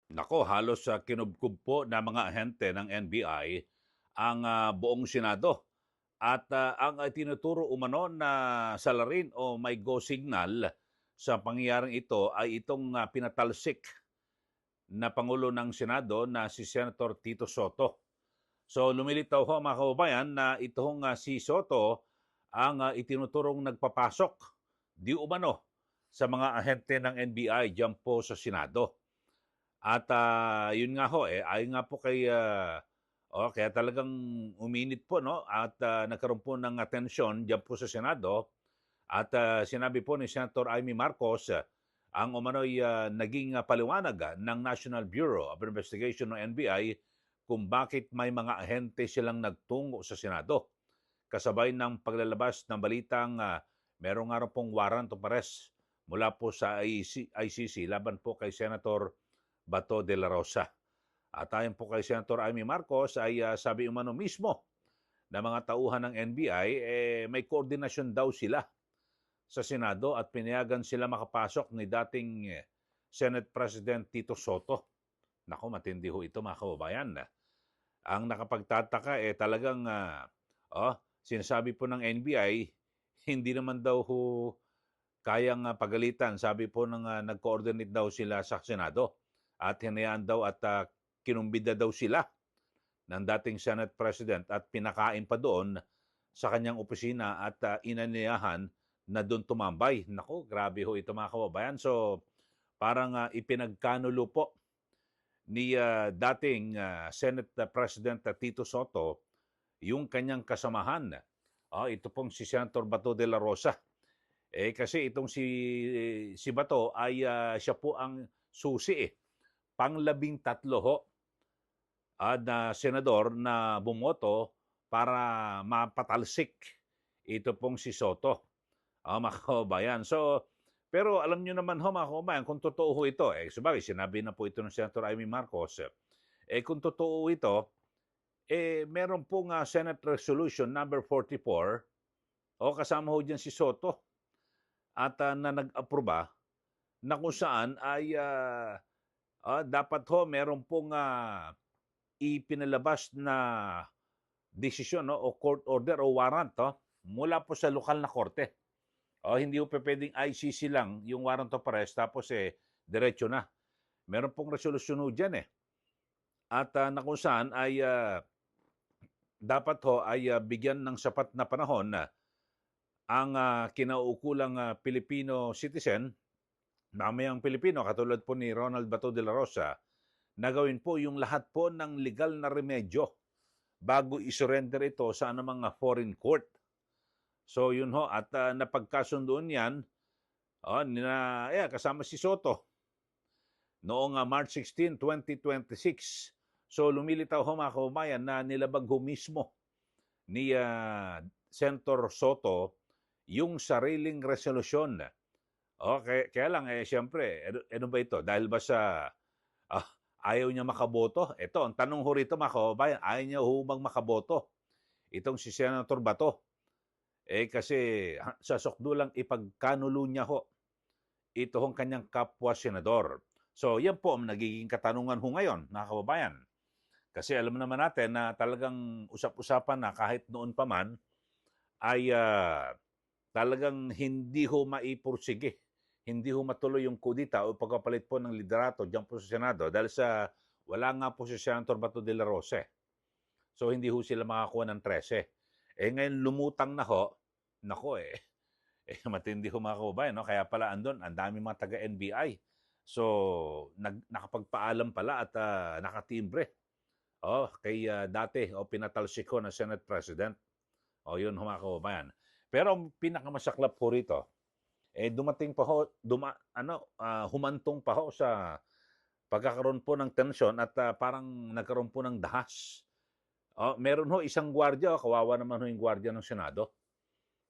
Nako, halos kinubkub po ng mga ahente ng NBI ang buong Senado. At ang tinuturo umano na salarin o may go signal sa pangyayaring ito ay itong pinatalsik na Pangulo ng Senado na si Senator Tito Soto. So lumilitaw ho mga kababayan na itong si Soto ang itinuturong nagpapasok di umano sa mga ahente ng NBI dyan po sa Senado. At yun nga ho, ayon nga po kay, kaya talagang uminit po, no? At nagkaroon po ng atensyon dyan po sa Senado. At sinabi po ni Senator Amy Marcos, ang umano'y naging paliwanag ng National Bureau of Investigation ng NBI kung bakit may mga ahente silang nagtungo sa Senado. Kasabay ng paglalabas ng balitang merong nga raw pong warrant of arrest mula po sa ICC laban po kay Senator Bato de la Rosa. At ayon po kay Senator Amy Marcos ay sabi umano mismo na mga tauhan ng NBI, may koordinasyon daw sila sa Senado at pinayagan sila makapasok ni dating Senate President Tito Soto. Nako, matindi ho ito mga kababayan. Ang nakapagtataka talagang sinasabi po ng NBI, hindi naman daw ho kayang pagalitan. Sabi po ng nag-coordinate daw sila sa Senado at hinayaan daw at kinumbida daw sila ng dating Senate President at pinakain pa doon sa kanyang opisina at inaniyahan na doon tumambay. Nako, grabe ho ito mga kababayan. So, parang ipinagkanulo po ni dating Senate President Tito Soto yung kanyang kasamahan. Ito pong si Senator Bato de la Rosa. Kasi itong si Bato ay siya po ang susi pang-13 ho na senador na bumoto para mapatalsik ito pong si Soto. Mga kababayan. So, pero alam nyo naman ho mga kababayan, kung totoo ho ito, sabagay, sinabi na po ito ng Senator Amy Marcos, kung totoo ito, meron pong Senate Resolution number 44, kasama ho dyan si Soto, at na nag-aproba, na kung saan ay dapat ho meron pong ipinalabas na desisyon, no, o court order o warrant mula po sa lokal na korte. Hindi po pwedeng ICC lang yung warrant of arrest tapos diretso na. Meron pong resolusyon ho dyan At na kung saan ay dapat ho ay bigyan ng sapat na panahon na ang kinauukulang Pilipino citizen, mamayang Pilipino, katulad po ni Ronald Bato de la Rosa, na gawin po yung lahat po ng legal na remedyo bago isurrender ito sa anumang foreign court. So yun ho, at napagkasundoon yan, kasama si Soto noong March 16, 2026. So lumilitaw ho mga kababayan na nilabag ho mismo ni Senator Soto yung sariling resolusyon. Kaya lang, siyempre, ano ba ito? Dahil ba sa ayaw niya makaboto? Ito, ang tanong ho rito mga kababayan, ayaw niya humang makaboto. Itong si Senator Bato. Kasi sa sukdulang ipagkanulo niya ho ito hong kanyang kapwa senador. So, yan po ang nagiging katanungan ho ngayon, mga kababayan. Kasi alam naman natin na talagang usap-usapan na kahit noon pa man ay talagang hindi ho maipursige. Hindi ho matuloy yung kudita o pagpapalit po ng liderato diyan po sa Senado dahil sa wala nga po si Senator Bato de la Rosa. So, hindi ho sila makakuha ng 13. Ngayon lumutang na ho, nako matindi ho mga kababayan, no? Kaya pala andun, ang dami mga taga-NBI. So, nakapagpaalam pala at nakatimbre. Kay dati, pinatalsik ko na Senate President. Yun ho mga kababayan. Pero ang pinakamasaklap po rito, dumating pa ho, humantong pa ho sa pagkakaroon po ng tensyon at parang nagkaroon po ng dahas. Meron ho isang gwardiya, kawawa naman ho yung gwardiya ng Senado,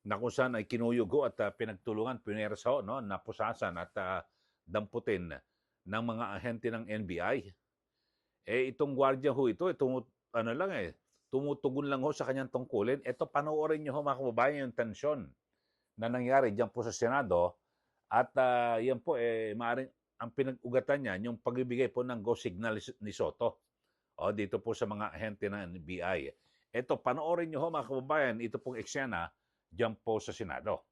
na kung saan ay kinuyugo at pinagtulungan, pinersa ho, no, napusasan at damputin ng mga ahente ng NBI. Itong gwardiya ho ito, tumutugon lang ho sa kanyang tungkulin. Ito, panoorin nyo ho mga kababayan yung tensyon na nangyari dyan po sa Senado. At yan po, maaaring ang pinag-ugatan niyan yung pagbibigay po ng go signal ni Soto. O, dito po sa mga ahente ng NBI. Ito, panoorin niyo ho mga kababayan, ito pong eksena diyan po sa Senado.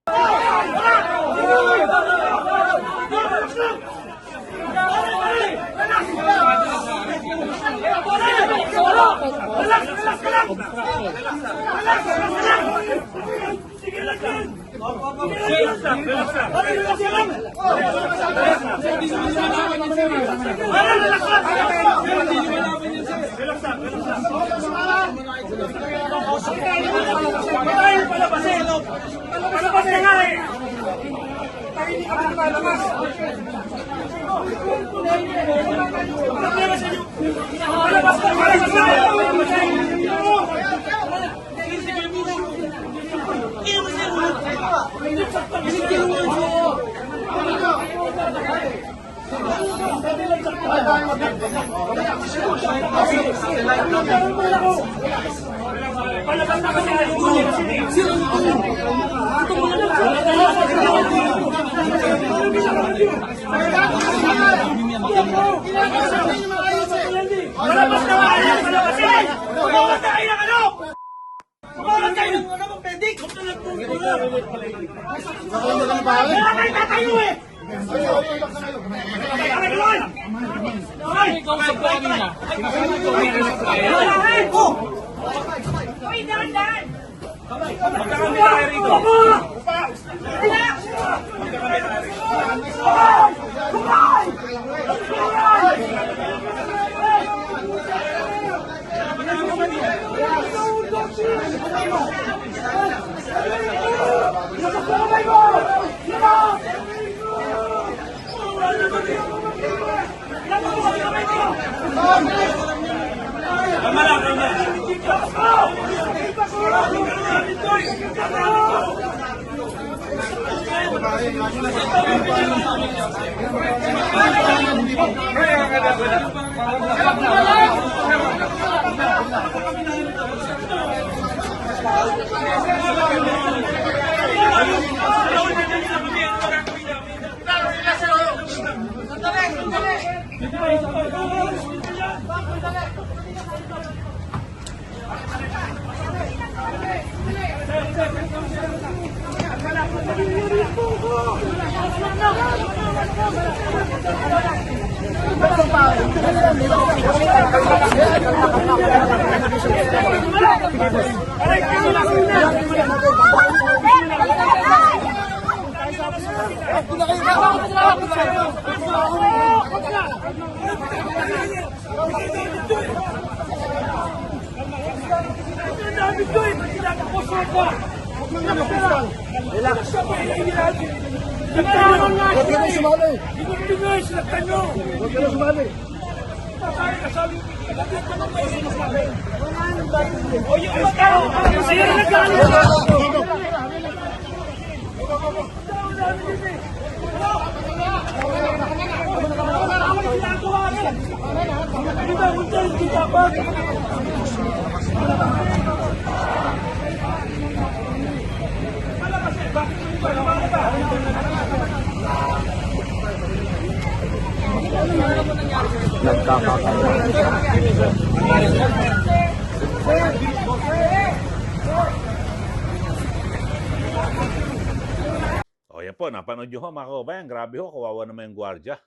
O yan po, napanood nyo ho mga kababayan, grabe ho, kawawa naman yung gwardiya.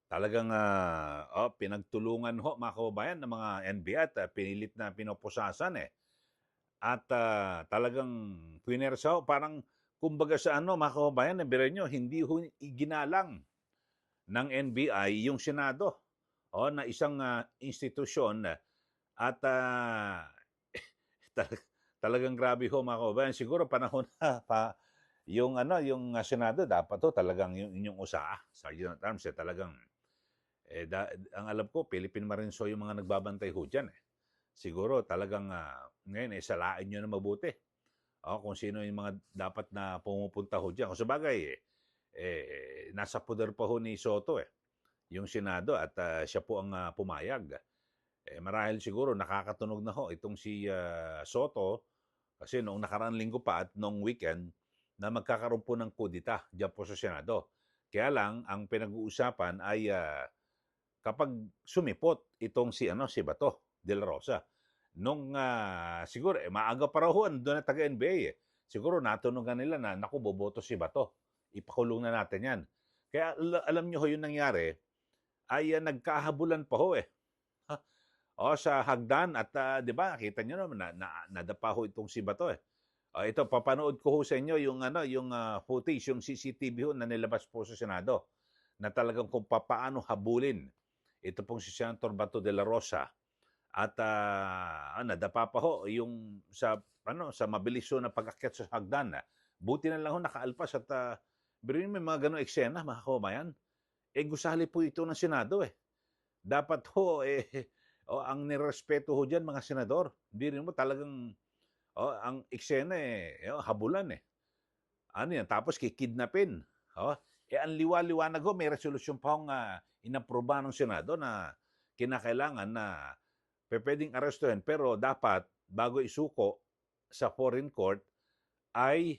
Talagang pinagtulungan ho mga kababayan ng mga NBI at pinilit na pinoposasan eh. At talagang pinersa ho, parang kumbaga sa ano mga kababayan, nabira nyo, hindi ho iginalang ng NBI yung Senado na isang institusyon at talagang grabe ho mga kababayan. Siguro panahon na yung Senado dapat ho talagang yung inyong usaa sa terms talagang ang alam ko Philippine Marine Show yung mga nagbabantay ho dyan eh. Siguro talagang ngayon salain nyo na mabuti. Kung sino yung mga dapat na pumupunta ho dyan. Kung sabagay nasa poder pa ho ni Soto yung Senado at siya po ang pumayag. Marahil siguro nakakatunog na ho itong si Soto kasi noong nakaraang linggo pa at noong weekend na magkakaroon po ng kudita dyan po sa Senado. Kaya lang ang pinag-uusapan ay kapag sumipot itong si Bato de la Rosa. Nung siguro maaga pa raw ho andun na taga-NBA eh. Siguro natunugan nila na naku boboto si Bato. Ipakulong na natin 'yan. Kaya alam niyo ho yung nangyari ay nagkahabulan pa ho eh. Ha? O sa hagdan at 'di ba nakita niyo naman nadapa ho itong si Bato eh. Ito papanood ko ho sa inyo yung yung footage, yung CCTV ho na nilabas po sa Senado na talagang kung papaano habulin ito pong si Senator Bato de la Rosa at nadapa pa ho yung sa mabilis ho na pag-akyat sa hagdan. Buti na lang ho nakaalpas at biruin may mga ganong eksena mga kababayan. Gusali po ito ng Senado eh. Dapat ho ang nirespeto ho diyan mga senador. Hindi rin mo talagang ang eksena habulan eh. Ano yan, tapos kikidnapin. Ang liwa-liwanag ho, may resolusyon pa hong inaproba ng Senado na kinakailangan na pwedeng arestuhin pero dapat bago isuko sa foreign court ay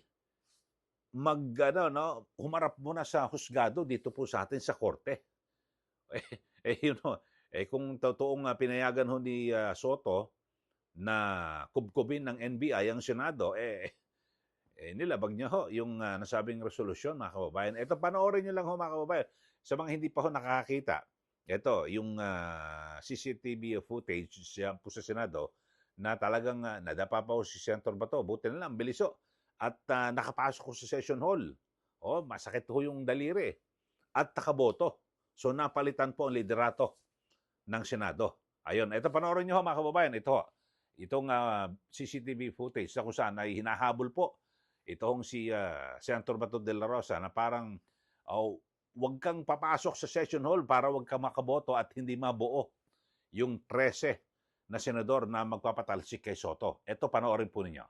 humarap muna sa husgado dito po sa atin sa korte. Kung totoong pinayagan ho ni Soto na kubkubin ng NBI ang Senado, nilabag niya ho yung nasabing resolusyon, mga kababayan. Ito, panoorin niyo lang ho, mga kababayan. Sa mga hindi pa ho nakakakita, ito, yung CCTV footage po sa Senado na talagang nadapa pa ho si Senator Bato. Buti na lang, bilis ho. At nakapasok ko sa session hall. Masakit ho yung daliri. At nakaboto. So, napalitan po ang liderato ng Senado. Ayun, ito, panoorin niyo ho, mga kababayan. Ito ho. Itong CCTV footage na kung saan ay hinahabol po itong si Senator Bato de la Rosa na parang wag kang papasok sa session hall para wag kang makaboto at hindi mabuo yung 13 na senador na magpapatalsik kay Soto. Ito, panoorin po ninyo.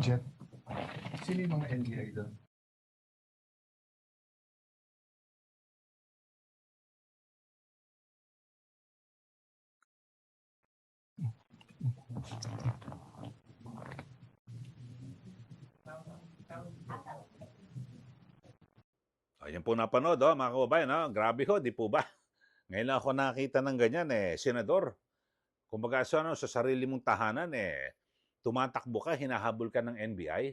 Jet, sino yung mga NBI doon? Ayan po napanood, mga kababayan. Grabe ho, di po ba? Ngayon lang ako nakita ng ganyan, senador. Kumbaga sa sarili mong tahanan, tumatakbo ka, hinahabol ka ng NBI.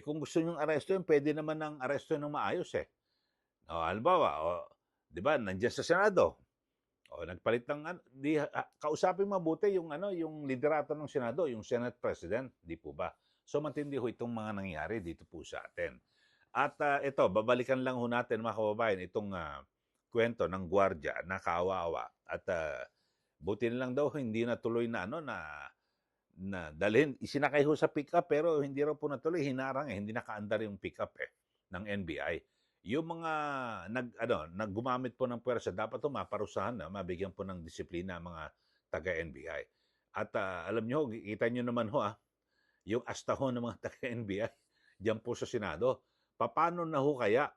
Kung gusto nyong arestuhin, pwede naman ng arestuhin ng maayos eh. Halimbawa, di ba, nandiyan sa Senado. Nagpalit ng, kausapin mabuti yung, yung liderato ng Senado, yung Senate President, di po ba? So, matindi ho itong mga nangyari dito po sa atin. At ito, babalikan lang ho natin mga kababayan, itong kwento ng gwardiya na kaawa-awa. At buti na lang daw, hindi natuloy na na dalhin, isinakay ho sa pick-up pero hindi raw po natuloy, hinarang hindi nakaandar yung pick-up ng NBI. Yung mga naggumamit po ng puwersa, dapat maparusahan na, mabigyan po ng disiplina ang mga taga-NBI. At alam nyo, kita nyo naman ho yung asta ho ng mga taga-NBI diyan po sa Senado. Paano na ho kaya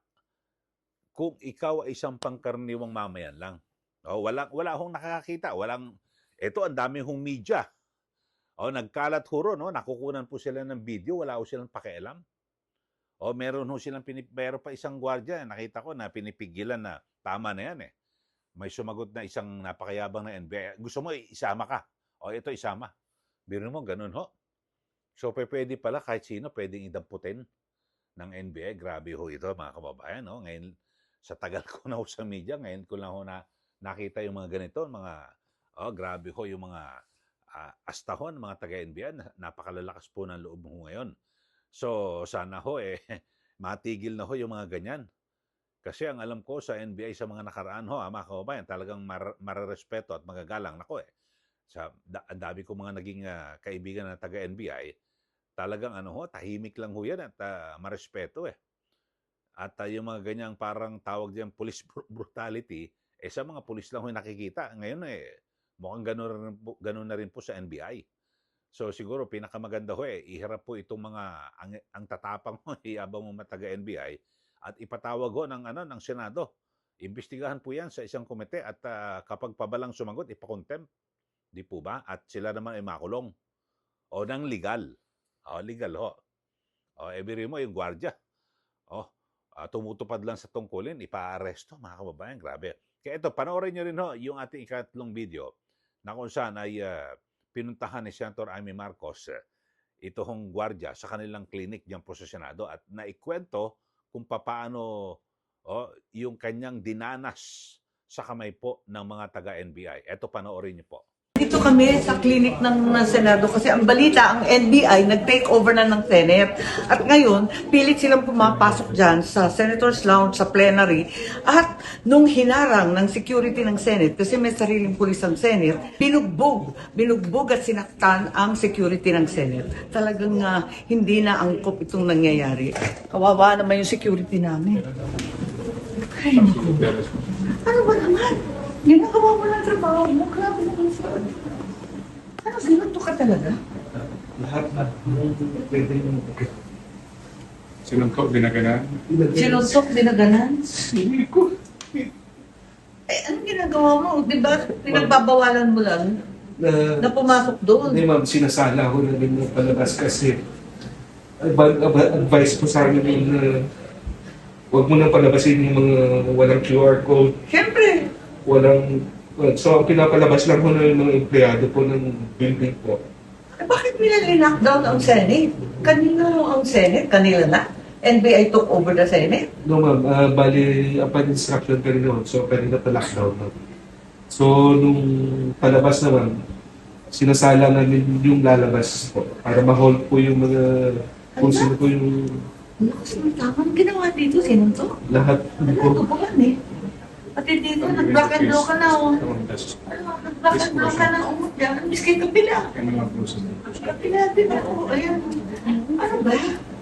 kung ikaw ay isang pangkaraniwang mamayan lang? Wala hong nakakakita, ito ang dami hong media. Nagkalat huro, nakukunan po sila ng video, wala ho silang pakialam. O meron ho silang meron pa isang gwardiya, nakita ko na pinipigilan na tama na yan eh. May sumagot na isang napakayabang na NBI. Gusto mo isama ka? O ito isama. Biro mo, ganun ho. So pwede pala kahit sino pwedeng idamputin ng NBI. Grabe ho ito mga kababayan. No? Ngayon, sa tagal ko na ho sa media, ngayon ko lang ho na nakita yung mga ganito, grabe ho yung mga astahon, mga taga-NBI, napakalalakas po ng loob mo ngayon. So, sana ho matigil na ho yung mga ganyan. Kasi ang alam ko sa NBI sa mga nakaraan ho, mga kababayan, talagang mararespeto at magagalang. Nako ang dami ko mga naging kaibigan na taga-NBI, talagang tahimik lang ho yan at marespeto At yung mga ganyang parang tawag diyan police brutality, sa mga pulis lang ho yung nakikita. Ngayon mukhang ganun na rin po sa NBI. So siguro pinakamaganda ho iharap po itong mga ang tatapang mo, iabang mo mataga NBI at ipatawag ho ng Senado. Imbestigahan po 'yan sa isang komite at kapag pabalang sumagot ipakontempt. Di po ba? At sila naman ay makulong. O ng legal. Legal ho. Biro mo yung gwardiya. Tumutupad lang sa tungkulin, ipaaresto, mga kababayan. Grabe. Kaya ito, panoorin nyo rin ho yung ating ikatlong video na kung saan ay pinuntahan ni Senator Amy Marcos ito hong gwardiya sa kanilang clinic diyan po sa Senado at naikwento kung paano yung kanyang dinanas sa kamay po ng mga taga-NBI. Ito, panoorin niyo po. Dito kami sa clinic ng Senado kasi ang balita, ang NBI nag-take over na ng Senate. At ngayon, pilit silang pumapasok dyan sa Senator's Lounge, sa plenary. At nung hinarang ng security ng Senate, kasi may sariling pulis ang Senate, binugbog at sinaktan ang security ng Senate. Talagang hindi na angkop itong nangyayari. Kawawa naman yung security namin. Ay, naku. Ano ba naman? Ginagawa mo ng trabaho mo, grabe naman siya. Ano, sinunto ka talaga? Lahat pwede yung Sinuntok, dinaganan. Sinuntok, dinaganan? Hindi ko. Anong ginagawa mo? Di ba, pinagbabawalan mo lang na pumasok doon? Hindi ma'am, sinasala ko na din yung palabas kasi advice ko sa amin yung huwag mo nang palabasin yung mga walang QR code, Siyempre. so ang pinapalabas lang ko na yung mga empleyado po ng building po. Bakit nila linakdown ang Senate? Kanino ang Senate? Kanila na? NBI took over the Senate? No ma'am, bali, upon instruction pa rin naman, so pwede na pa-lockdown ma'am. So nung palabas naman, sinasala namin yung lalabas po para ma-hold po yung mga kung sino po yung Ano kasi may tamang ginawa dito? Sinuntok? lahat po. Tubukan Pati dito, nag-block and block ka na, nag-block and block ka na, umot yan. Miss kay kapila. Kapila din ako, ayan. Ano ba?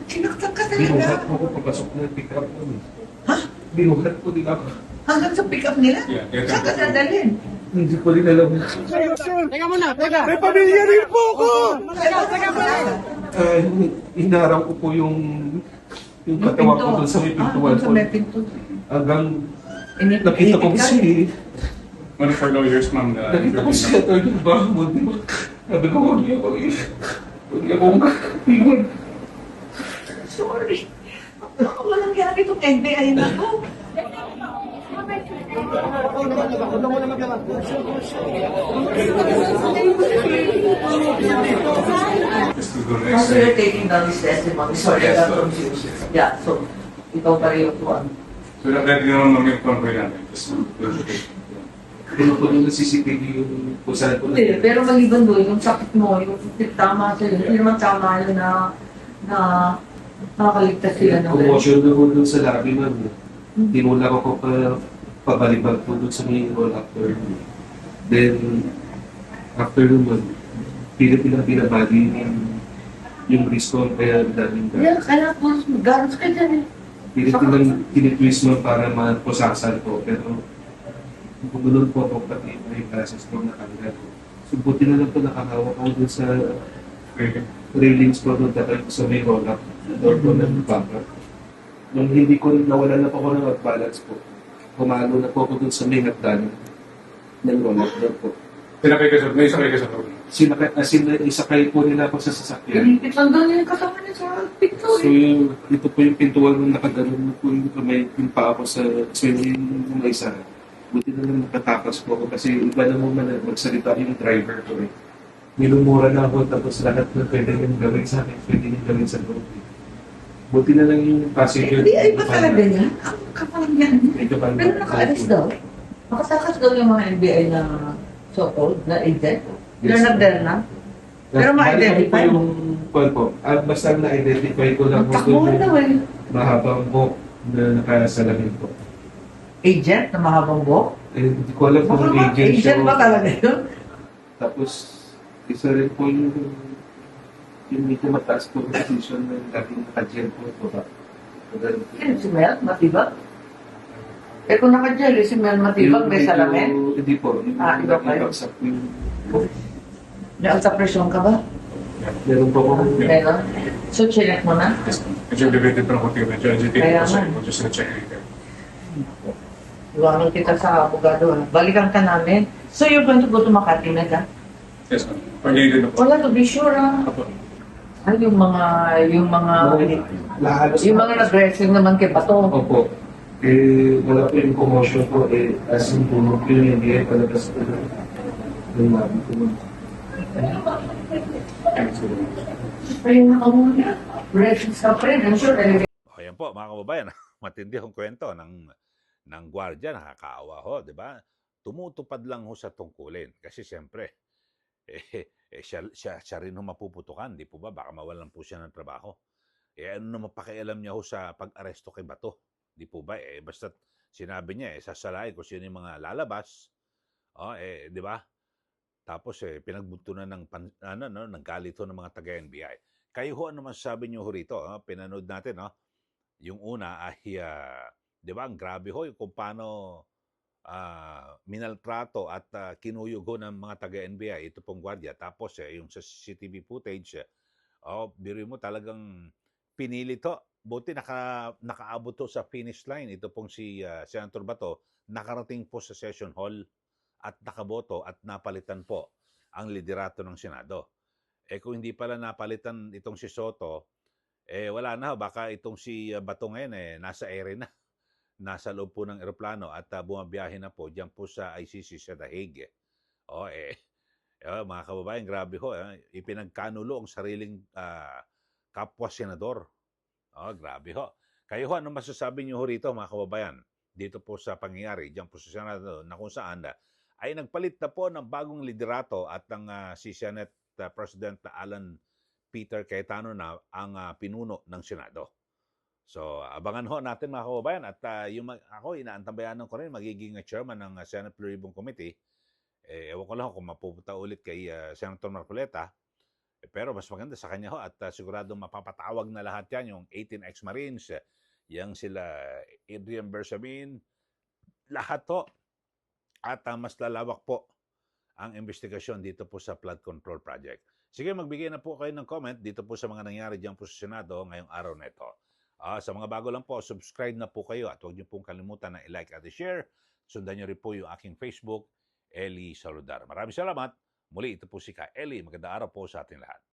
Sinaktan ka Binuhat talaga. po ko papasok ng pick-up po. Ha? Binuhat po din ako. Hanggang sa pick-up nila? Saan ka dadalhin? Hindi ko rin alam. Teka muna, teka. May pamilya rin po ako! Teka muna. Inarang ko po yung katawan ko doon sa may pintuan Sa po. may pinto. Hanggang nakita ko si... One of our lawyers, ma'am, Nakita ko si Atty. Bahmod. Sabi ko, huwag niyo ako huwag niyo akong iwan. Sorry. Ako walang yari itong NBI na to. So you're taking down his testimony. Sorry, I got confused. Yeah, so ikaw pa rin yung tuwan. So, ready naman ma'am yung convoy namin. Pinupunin ng CCTV yung kung saan po Hindi, pero maliban doon, yung sakit mo, yung tama sa'yo, hindi naman tama yun na nakakaligtas sila ng commotion na po doon sa lobby ma'am. Tinulak ako pabalibag po doon sa may hall after. Then, after naman, pinabagi yung restore kaya daming Yeah, kaya po, garos ka dyan eh. Pinitin tinitwist mo para maprosasan ko, pero bumulon po ako pati may classes ko na kanila. So buti na lang po nakahawak ako dun sa railings ko doon dahil sa may roll-up. Doon po ng backup. Nung hindi ko nawala na po ako ng balance po, pumalo na po ako dun sa may hagdan ng roll-up doon po. Pinakay ka sa, may sakay ka sa loob. isakay po nila ako sa sasakyan. Pinipit lang doon yung kasama niya sa pinto So, ito po yung pintuan nung nakaganon po yung kamay, yung paa ko sa swing yung isa. Buti na lang nakatakas po ako kasi iba na mo man magsalita yung driver ko eh. Nilumura na ako tapos lahat na pwede yung gawin sa akin, pwede yung gawin sa loob. Buti na lang yung passenger. NBI ba talaga yan? Kapal yan. Medyo pa- Pero nakaalis daw. Nakatakas daw yung mga NBI na so-called na agent. You're not there na? Pero ma-identify Bali ko po yung call po. Basta na-identify ko lang po Magtakbo daw eh. mahabang buhok na nakasalamin po. Agent na mahabang buhok? Eh, hindi ko alam kung Baka agent siya. agent ba talaga yun? Tapos, isa rin po yung medyo mataas po position na dating naka-gel po ba? Yan, si Mel, matibag. Eh kung naka-jelly, si Mel matibag, may salamin. Hindi po. Yung Iba pa yun. nakipagsak yung... May alta pressure ka ba? Meron po ako. Meron. So, chinek mo na? Yes, ma'am. Medyo elevated pa ng konti. Medyo agitated Kaya po siya. nga. We'll just check later. Iwanan kita sa abogado. Balikan ka namin. So, you're going to go to Makati na ka? Yes, ma'am. Pag-iidid na po. Wala to be sure, ah. Apo. Ay, yung mga Lahalos yung mga nag-wrestling naman kay Bato. Opo. Eh, wala po yung commotion po. Eh, as in po, yung hindi palabas po yung labi ko. Thanks, ma'am. Ay, nakamuna. Wrestling ka pa rin. I'm sure. O yan po, mga kababayan, matindi ang kwento ng gwardiya, nakakaawa ho, di ba? Tumutupad lang ho sa tungkulin. Kasi siyempre, siya rin ho mapuputukan, di po ba? Baka mawalan po siya ng trabaho. Ano naman pakialam niya ho sa pag-aresto kay Bato? Di po ba? Basta sinabi niya, sasalain kung sino yung mga lalabas. Di ba? Tapos pinagbunto na ng galit ho ng mga taga-NBI. Kayo ho, ano masasabi niyo ho rito? Pinanood natin, no? Yung una ay, di ba, ang grabe ho, yung kung paano minaltrato at kinuyog ho ng mga taga-NBI, ito pong gwardiya. Tapos yung sa CCTV footage, biro mo talagang pinili to. Buti nakaabot to sa finish line. Ito pong si Senator Bato, nakarating po sa session hall at nakaboto at napalitan po ang liderato ng Senado. Kung hindi pala napalitan itong si Soto, wala na, baka itong si Bato ngayon nasa ere na. Nasa loob po ng eroplano at bumabiyahe na po diyan po sa ICC sa The Hague. Mga kababayan, grabe ho. Ipinagkanulo ang sariling kapwa senador. Grabe ho. Kayo ho, ano masasabi niyo ho rito, mga kababayan? Dito po sa pangyayari, diyan po sa Senado, na kung saan ay nagpalit na po ng bagong liderato at ang si Senate President Alan Peter Cayetano na ang pinuno ng Senado. So, abangan ho natin, mga kababayan. At ako, inaantabayanan ko rin, magiging chairman ng Senate Blue Ribbon Committee. Ewan ko lang kung mapupunta ulit kay Senator Marcoleta. Pero mas maganda sa kanya ho at sigurado mapapatawag na lahat yan, yung 18 ex-Marines, yang sila Adrian Bersamin, lahat ho. At mas lalawak po ang investigasyon dito po sa flood control project. Sige, magbigay na po kayo ng comment dito po sa mga nangyari dyan po sa Senado ngayong araw na ito. Sa mga bago lang po, subscribe na po kayo at huwag niyo pong kalimutan na i-like at i-share. Sundan niyo rin po yung aking Facebook, Eli Saludar. Maraming salamat. Muli, ito po si Ka Eli. Magandang araw po sa ating lahat.